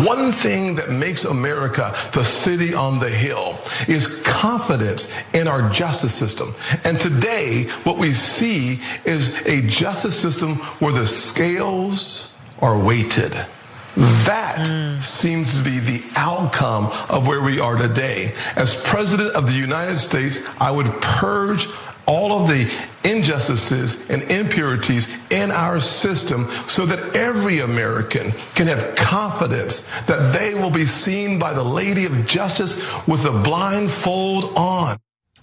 One thing that makes America the city on the hill is confidence in our justice system. And today, what we see is a justice system where the scales are weighted. That seems to be the outcome of where we are today. As President of the United States, I would purge all of the injustices and impurities in our system so that every American can have confidence that they will be seen by the Lady of Justice with a blindfold on.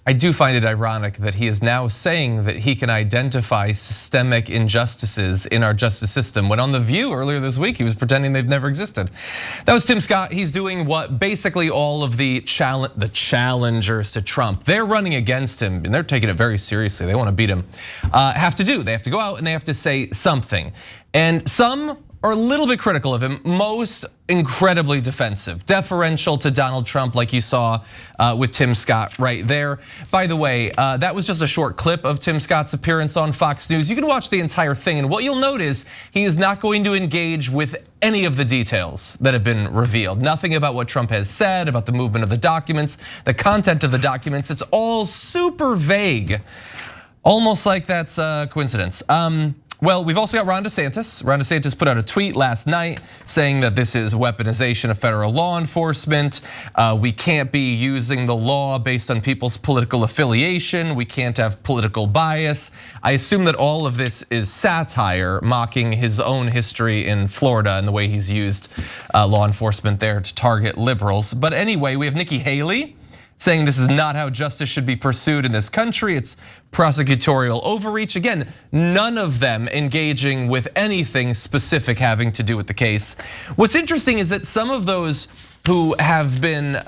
I do find it ironic that he is now saying that he can identify systemic injustices in our justice system, when on The View earlier this week, he was pretending they've never existed. That was Tim Scott. He's doing what basically all of the challengers to Trump, they're running against him and they're taking it very seriously. They want to beat him, have to do. They have to go out and they have to say something. And some are a little bit critical of him, most incredibly defensive, deferential to Donald Trump, like you saw with Tim Scott right there. By the way, that was just a short clip of Tim Scott's appearance on Fox News. You can watch the entire thing, and what you'll notice, he is not going to engage with any of the details that have been revealed. Nothing about what Trump has said, about the movement of the documents, the content of the documents. It's all super vague, almost like that's a coincidence. Well, we've also got Ron DeSantis. Ron DeSantis put out a tweet last night saying that this is weaponization of federal law enforcement. We can't be using the law based on people's political affiliation. We can't have political bias. I assume that all of this is satire, mocking his own history in Florida and the way he's used law enforcement there to target liberals. But anyway, we have Nikki Haley saying this is not how justice should be pursued in this country. It's prosecutorial overreach. Again, none of them engaging with anything specific having to do with the case. What's interesting is that some of those who have been,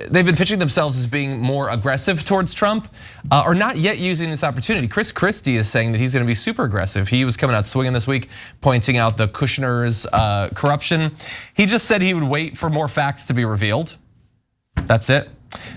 they've been pitching themselves as being more aggressive towards Trump, are not yet using this opportunity. Chris Christie is saying that he's gonna be super aggressive. He was coming out swinging this week, pointing out the Kushner's corruption. He just said he would wait for more facts to be revealed. That's it.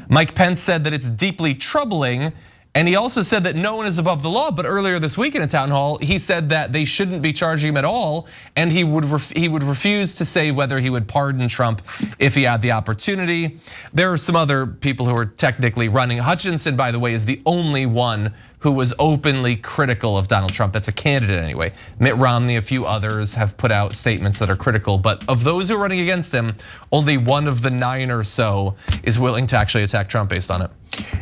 Mike Pence said that it's deeply troubling, and he also said that no one is above the law. But earlier this week in a town hall, he said that they shouldn't be charging him at all, and he would refuse to say whether he would pardon Trump if he had the opportunity. There are some other people who are technically running. Hutchinson, by the way, is the only one who was openly critical of Donald Trump. That's a candidate anyway. Mitt Romney, a few others have put out statements that are critical, but of those who are running against him, only one of the 9 or so is willing to actually attack Trump based on it.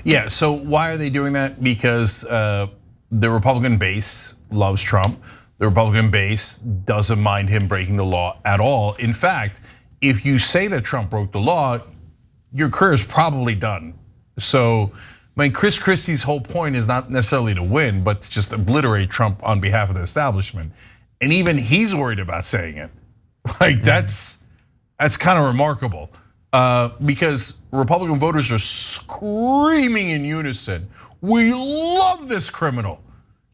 Yeah, so why are they doing that? Because the Republican base loves Trump. The Republican base doesn't mind him breaking the law at all. In fact, if you say that Trump broke the law, your career is probably done. So, I mean, Chris Christie's whole point is not necessarily to win, but to just obliterate Trump on behalf of the establishment. And even he's worried about saying it. Like that's kind of remarkable. Because Republican voters are screaming in unison, we love this criminal.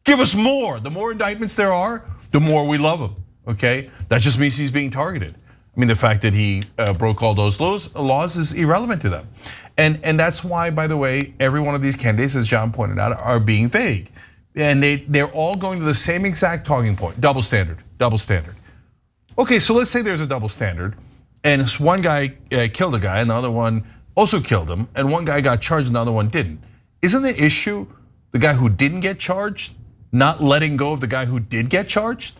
Give us more. The more indictments there are, the more we love him, okay? That just means he's being targeted. I mean, the fact that he broke all those laws is irrelevant to them. And that's why, by the way, every one of these candidates, as John pointed out, are being vague. And they're all going to the same exact talking point, double standard, double standard. Okay, so let's say there's a double standard, and one guy killed a guy, and the other one also killed him, and one guy got charged and the other one didn't. Isn't the issue the guy who didn't get charged not letting go of the guy who did get charged?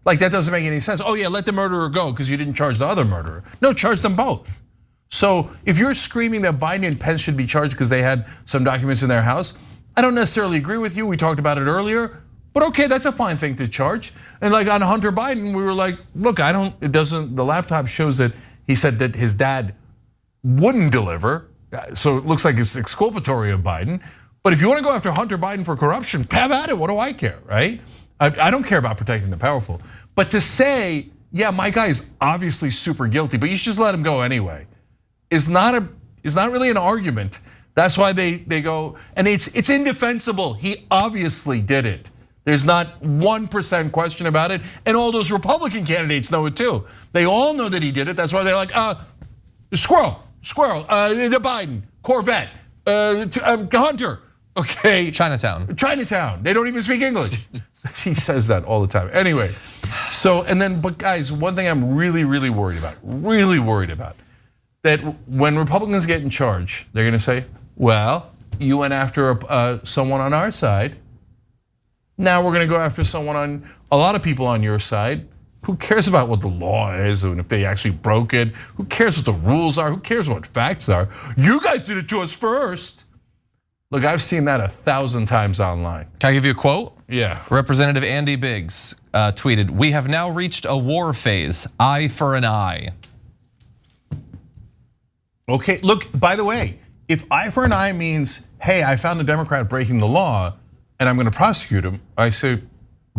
Like that doesn't make any sense. Oh yeah, let the murderer go because you didn't charge the other murderer. No, charge them both. So if you're screaming that Biden and Pence should be charged because they had some documents in their house, I don't necessarily agree with you. We talked about it earlier, but okay, that's a fine thing to charge. And like on Hunter Biden, we were like, look, the laptop shows that he said that his dad wouldn't deliver. So it looks like it's exculpatory of Biden. But if you want to go after Hunter Biden for corruption, have at it, what do I care, right? I don't care about protecting the powerful. But to say, yeah, my guy is obviously super guilty, but you should just let him go anyway, is not really an argument. That's why they go, and it's indefensible. He obviously did it. There's not 1% question about it, and all those Republican candidates know it too. They all know that he did it. That's why they're like, squirrel, the Biden, Corvette, Hunter, Okay. Chinatown. They don't even speak English. He says that all the time. Anyway, but guys, one thing I'm really worried about, that when Republicans get in charge, they're gonna say, well, you went after someone on our side. Now we're gonna go after a lot of people on your side. Who cares about what the law is and if they actually broke it? Who cares what the rules are? Who cares what facts are? You guys did it to us first. Look, I've seen that 1,000 times online. Can I give you a quote? Yeah. Representative Andy Biggs tweeted, "We have now reached a war phase, eye for an eye." Okay, look, by the way, if eye for an eye means, hey, I found a Democrat breaking the law and I'm gonna prosecute him, I say,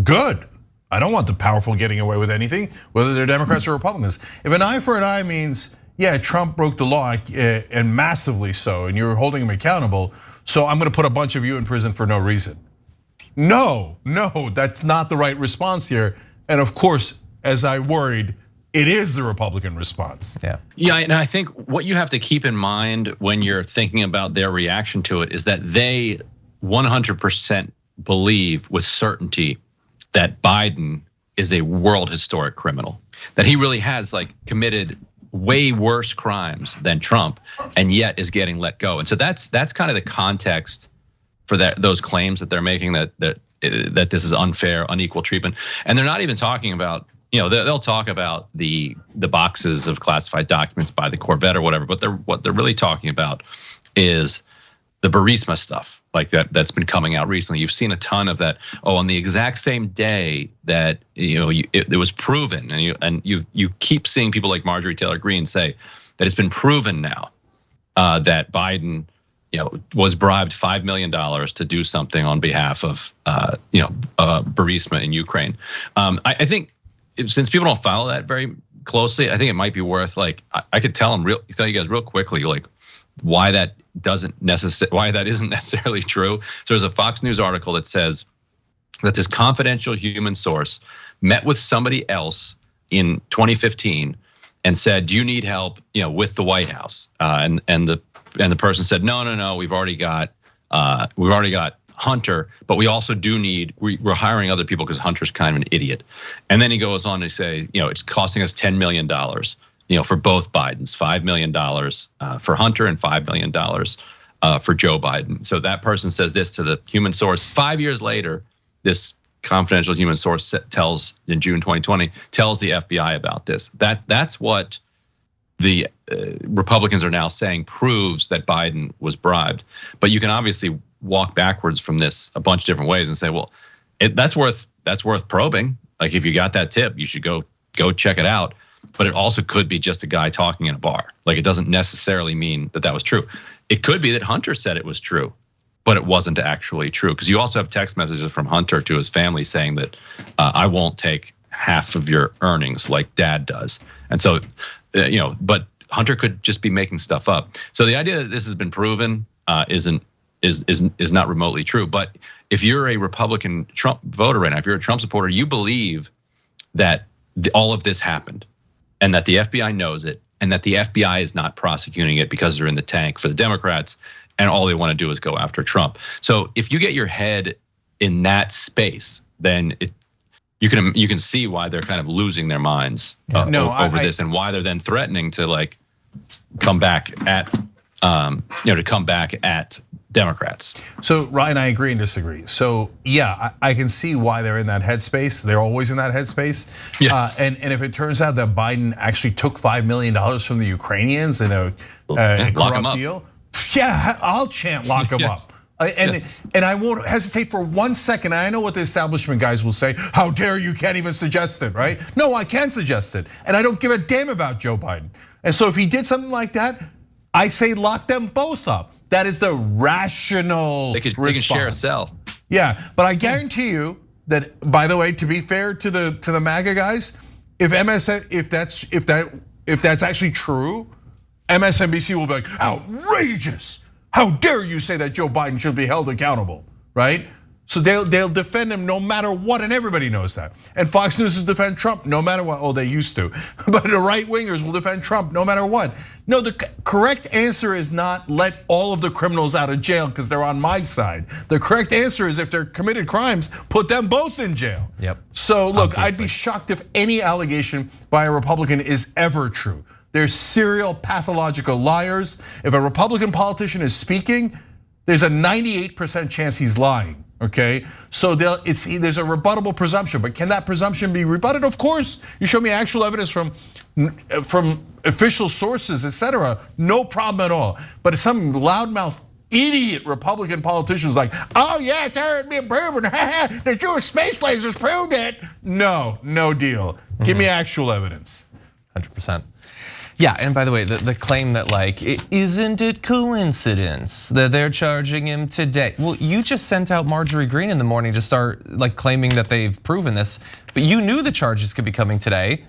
good. I don't want the powerful getting away with anything, whether they're Democrats or Republicans. If an eye for an eye means, yeah, Trump broke the law and massively so, and you're holding him accountable, so I'm gonna put a bunch of you in prison for no reason. No, that's not the right response here. And of course, as I worried, it is the Republican response. Yeah, and I think what you have to keep in mind when you're thinking about their reaction to it is that they 100% believe with certainty that Biden is a world historic criminal, that he really has committed way worse crimes than Trump, and yet is getting let go. And so that's kind of the context for those claims that they're making, that this is unfair, unequal treatment. And they're not even talking about, they'll talk about the boxes of classified documents by the Corvette or whatever, but what they're really talking about is the Burisma stuff, that's been coming out recently. You've seen a ton of that. On the exact same day that it was proven, and you keep seeing people like Marjorie Taylor Greene say that it's been proven now that Biden was bribed $5 million to do something on behalf of Burisma in Ukraine. I think since people don't follow that very closely, I think it might be worth I could tell you guys real quickly why that isn't necessarily true. So there's a Fox News article that says that this confidential human source met with somebody else in 2015 and said, "Do you need help, with the White House?" And the person said, "No, we've already got Hunter, but we also do we're hiring other people because Hunter's kind of an idiot." And then he goes on to say, it's costing us $10 million. For both Bidens, $5 million for Hunter and $5 million for Joe Biden. So that person says this to the human source. 5 years later, this confidential human source in June 2020 tells the FBI about this. That's what the Republicans are now saying proves that Biden was bribed. But you can obviously walk backwards from this a bunch of different ways and say, well, that's worth probing. If you got that tip, you should go check it out. But it also could be just a guy talking in a bar. It doesn't necessarily mean that was true. It could be that Hunter said it was true, but it wasn't actually true. Because you also have text messages from Hunter to his family saying that I won't take half of your earnings like Dad does. And so, but Hunter could just be making stuff up. So the idea that this has been proven is not remotely true. But if you're a Republican Trump voter right now, if you're a Trump supporter, you believe that all of this happened, and that the FBI knows it, and that the FBI is not prosecuting it because they're in the tank for the Democrats, and all they want to do is go after Trump. So if you get your head in that space, then you can see why they're kind of losing their minds over this, and why they're then threatening to come back at Democrats. So Ryan, I agree and disagree. So yeah, I can see why they're in that headspace. They're always in that headspace. Yes. And if it turns out that Biden actually took $5 million from the Ukrainians in a corrupt deal, yeah, I'll chant lock him up. And I won't hesitate for 1 second. I know what the establishment guys will say. How dare you can't even suggest it, right? No, I can suggest it. And I don't give a damn about Joe Biden. And so if he did something like that, I say lock them both up. That is the rational response. They can share a cell. Yeah, but I guarantee you that, by the way, to be fair to the MAGA guys, if that's actually true, MSNBC will be like, outrageous. How dare you say that Joe Biden should be held accountable, right? So they'll defend him no matter what, and everybody knows that. And Fox News will defend Trump no matter what. Oh, they used to. But the right wingers will defend Trump no matter what. No, the correct answer is not let all of the criminals out of jail because they're on my side. The correct answer is if they're committed crimes, put them both in jail. Yep. So look, I'd be shocked if any allegation by a Republican is ever true. They're serial pathological liars. If a Republican politician is speaking, there's a 98% chance he's lying. Okay, so there's a rebuttable presumption, but can that presumption be rebutted? Of course. You show me actual evidence from official sources, etc. No problem at all. But if some loudmouth idiot Republican politician's like, oh yeah, it's been proven, the Jewish space lasers proved it. No deal. Give me actual evidence. 100%. Yeah, and by the way, the claim that like, isn't it coincidence that they're charging him today? Well, you just sent out Marjorie Greene in the morning to start like claiming that they've proven this, but you knew the charges could be coming today.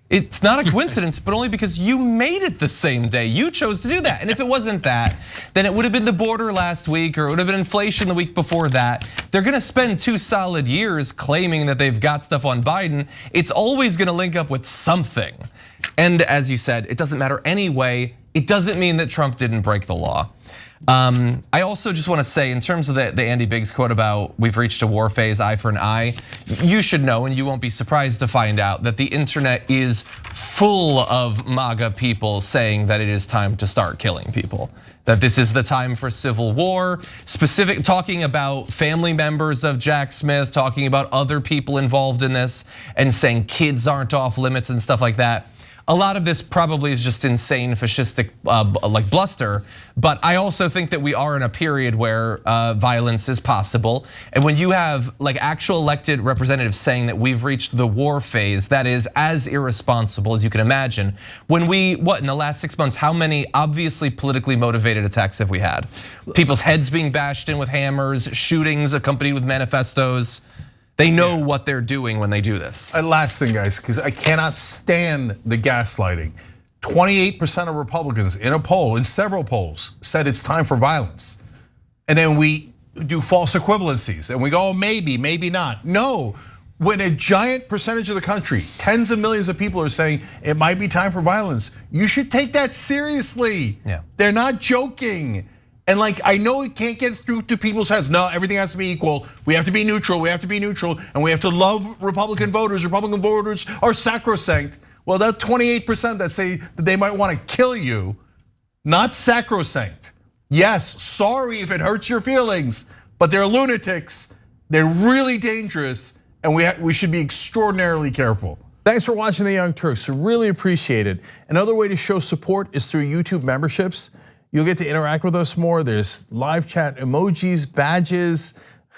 It's not a coincidence, but only because you made it the same day. You chose to do that. And if it wasn't that, then it would have been the border last week, or it would have been inflation the week before that. They're gonna spend 2 solid years claiming that they've got stuff on Biden. It's always gonna link up with something. And as you said, it doesn't matter anyway. It doesn't mean that Trump didn't break the law. I also just want to say, in terms of the Andy Biggs quote about we've reached a war phase, eye for an eye, you should know, and you won't be surprised to find out, that the internet is full of MAGA people saying that it is time to start killing people. That this is the time for civil war, talking about family members of Jack Smith, talking about other people involved in this, and saying kids aren't off limits and stuff like that. A lot of this probably is just insane fascistic like bluster, but I also think that we are in a period where violence is possible. And when you have like actual elected representatives saying that we've reached the war phase, that is as irresponsible as you can imagine. When in the last 6 months, how many obviously politically motivated attacks have we had? People's heads being bashed in with hammers, shootings accompanied with manifestos. They know what they're doing when they do this. Last thing, guys, because I cannot stand the gaslighting. 28% of Republicans in a poll, in several polls, said it's time for violence. And then we do false equivalencies and we go, oh, maybe not. No, when a giant percentage of the country, tens of millions of people are saying it might be time for violence, you should take that seriously. Yeah. They're not joking. And like, I know it can't get through to people's heads. No, everything has to be equal. We have to be neutral, and we have to love Republican voters. Republican voters are sacrosanct. Well, that 28% that say that they might want to kill you, not sacrosanct. Yes, sorry if it hurts your feelings, but they're lunatics. They're really dangerous, and we should be extraordinarily careful. Thanks for watching The Young Turks, really appreciate it. Another way to show support is through YouTube memberships. You'll get to interact with us more. There's live chat emojis, badges.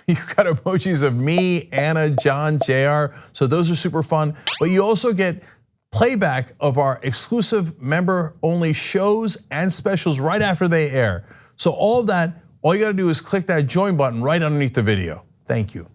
You've got emojis of me, Anna, John, JR. So those are super fun. But you also get playback of our exclusive member-only shows and specials right after they air. So all of that, all you gotta do is click that join button right underneath the video. Thank you.